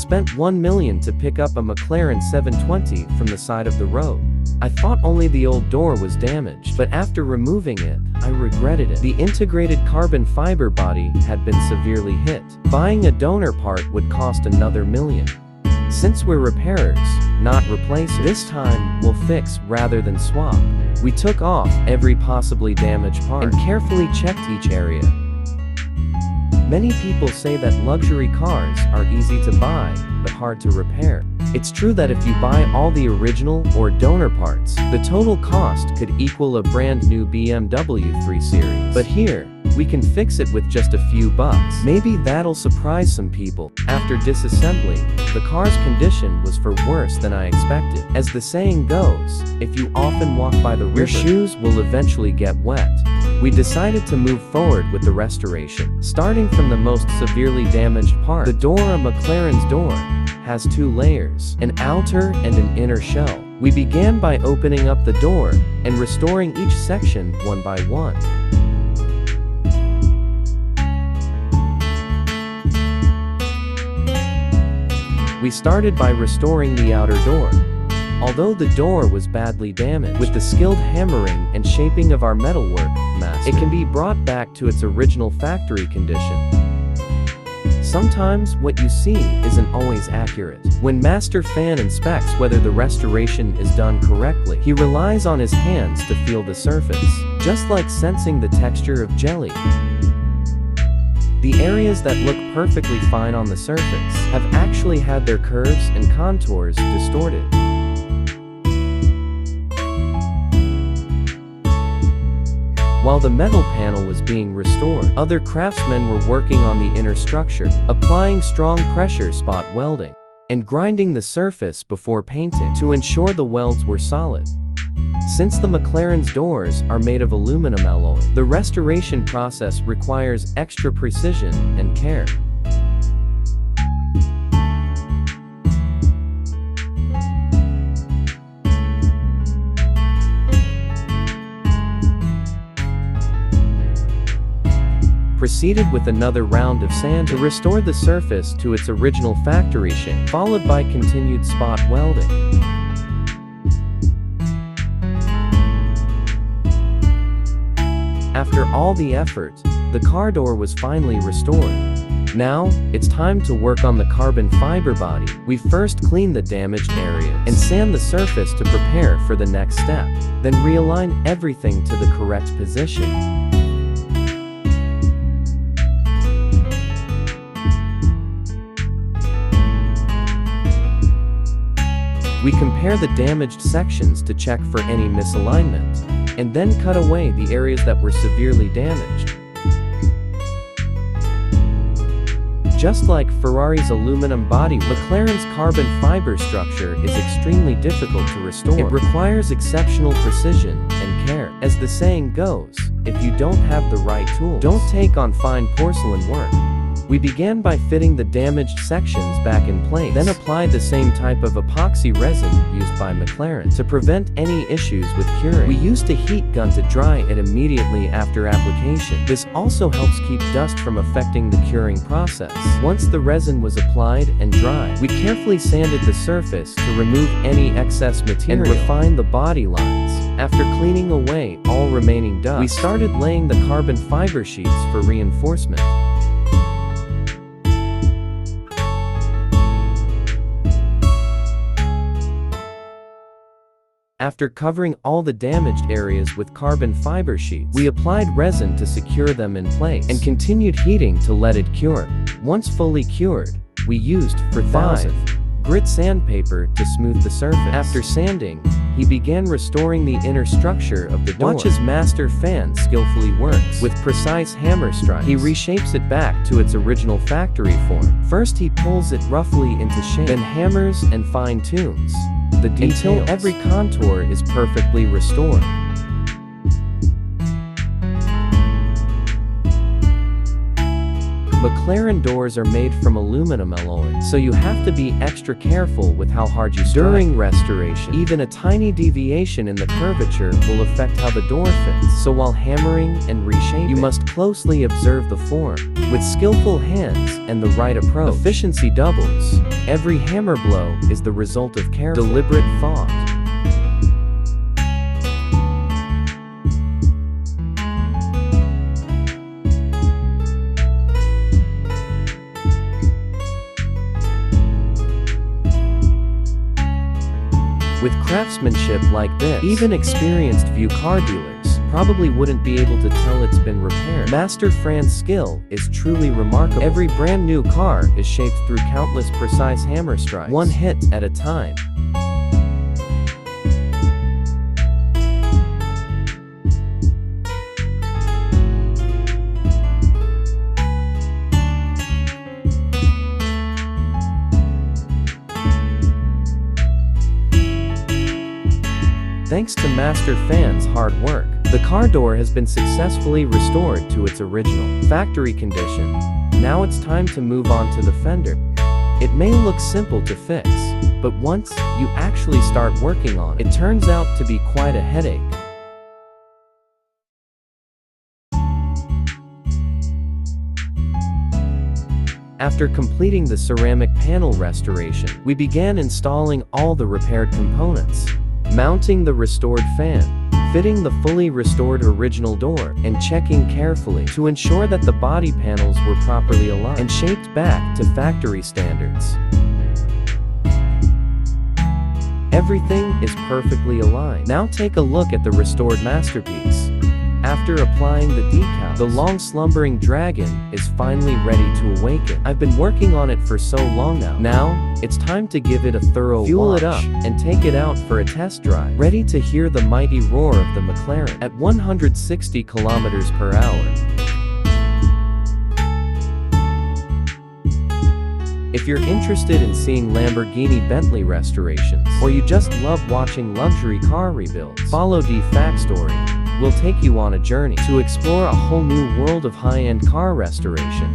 spent $1 million to pick up a McLaren 720 from the side of the road. I thought only the old door was damaged, but after removing it, I regretted it. The integrated carbon fiber body had been severely hit. Buying a donor part would cost another $1 million. Since we're repairers, not replacers, this time we'll fix rather than swap. We took off every possibly damaged part and carefully checked each area. Many people say that luxury cars are easy to buy, but hard to repair. It's true that if you buy all the original or donor parts, the total cost could equal a brand new BMW 3 Series. But here, we can fix it with just a few bucks. Maybe that'll surprise some people. After disassembly, the car's condition was for worse than I expected. As the saying goes, if you often walk by the river, your shoes will eventually get wet. We decided to move forward with the restoration. Starting from the most severely damaged part, the door of McLaren's door has 2 layers, an outer and an inner shell. We began by opening up the door and restoring each section one by one. We started by restoring the outer door. Although the door was badly damaged, with the skilled hammering and shaping of our metalwork master, it can be brought back to its original factory condition. Sometimes what you see isn't always accurate. When Master Fan inspects whether the restoration is done correctly, he relies on his hands to feel the surface, just like sensing the texture of jelly. The areas that look perfectly fine on the surface have actually had their curves and contours distorted. While the metal panel was being restored, other craftsmen were working on the inner structure, applying strong pressure spot welding, and grinding the surface before painting to ensure the welds were solid. Since the McLaren's doors are made of aluminum alloy, the restoration process requires extra precision and care. Proceeded with another round of sand to restore the surface to its original factory shape, followed by continued spot welding. After all the effort, the car door was finally restored. Now, it's time to work on the carbon fiber body. We first clean the damaged areas and sand the surface to prepare for the next step. Then realign everything to the correct position. We compare the damaged sections to check for any misalignment, and then cut away the areas that were severely damaged. Just like Ferrari's aluminum body, McLaren's carbon fiber structure is extremely difficult to restore. It requires exceptional precision and care. As the saying goes, if you don't have the right tool, don't take on fine porcelain work. We began by fitting the damaged sections back in place, then applied the same type of epoxy resin used by McLaren to prevent any issues with curing. We used a heat gun to dry it immediately after application. This also helps keep dust from affecting the curing process. Once the resin was applied and dry, we carefully sanded the surface to remove any excess material and refine the body lines. After cleaning away all remaining dust, we started laying the carbon fiber sheets for reinforcement. After covering all the damaged areas with carbon fiber sheets, we applied resin to secure them in place and continued heating to let it cure. Once fully cured, we used 4,000 grit sandpaper to smooth the surface. After sanding, he began restoring the inner structure of the door. Watch as Master Fan skillfully works. With precise hammer strikes, he reshapes it back to its original factory form. First he pulls it roughly into shape, then hammers and fine-tunes the details until every contour is perfectly restored. McLaren doors are made from aluminum alloy, so you have to be extra careful with how hard you strike. During restoration, even a tiny deviation in the curvature will affect how the door fits, so while hammering and reshaping, you must closely observe the form. With skillful hands and the right approach, efficiency doubles. Every hammer blow is the result of careful, deliberate thought. With craftsmanship like this, even experienced view car dealers probably wouldn't be able to tell it's been repaired. Master Fran's skill is truly remarkable. Every brand new car is shaped through countless precise hammer strikes, one hit at a time. Thanks to Master Fran's hard work, the car door has been successfully restored to its original factory condition. Now it's time to move on to the fender. It may look simple to fix, but once you actually start working on it, it turns out to be quite a headache. After completing the ceramic panel restoration, we began installing all the repaired components. Mounting the restored fan, fitting the fully restored original door, and checking carefully to ensure that the body panels were properly aligned and shaped back to factory standards. Everything is perfectly aligned. Now take a look at the restored masterpiece. After applying the decals, the long-slumbering dragon is finally ready to awaken. I've been working on it for so long now. Now, it's time to give it a thorough fuel wash. It up and take it out for a test drive. Ready to hear the mighty roar of the McLaren at 160 kilometers per hour. If you're interested in seeing Lamborghini Bentley restorations, or you just love watching luxury car rebuilds, follow D-Factory. We'll take you on a journey to explore a whole new world of high-end car restoration.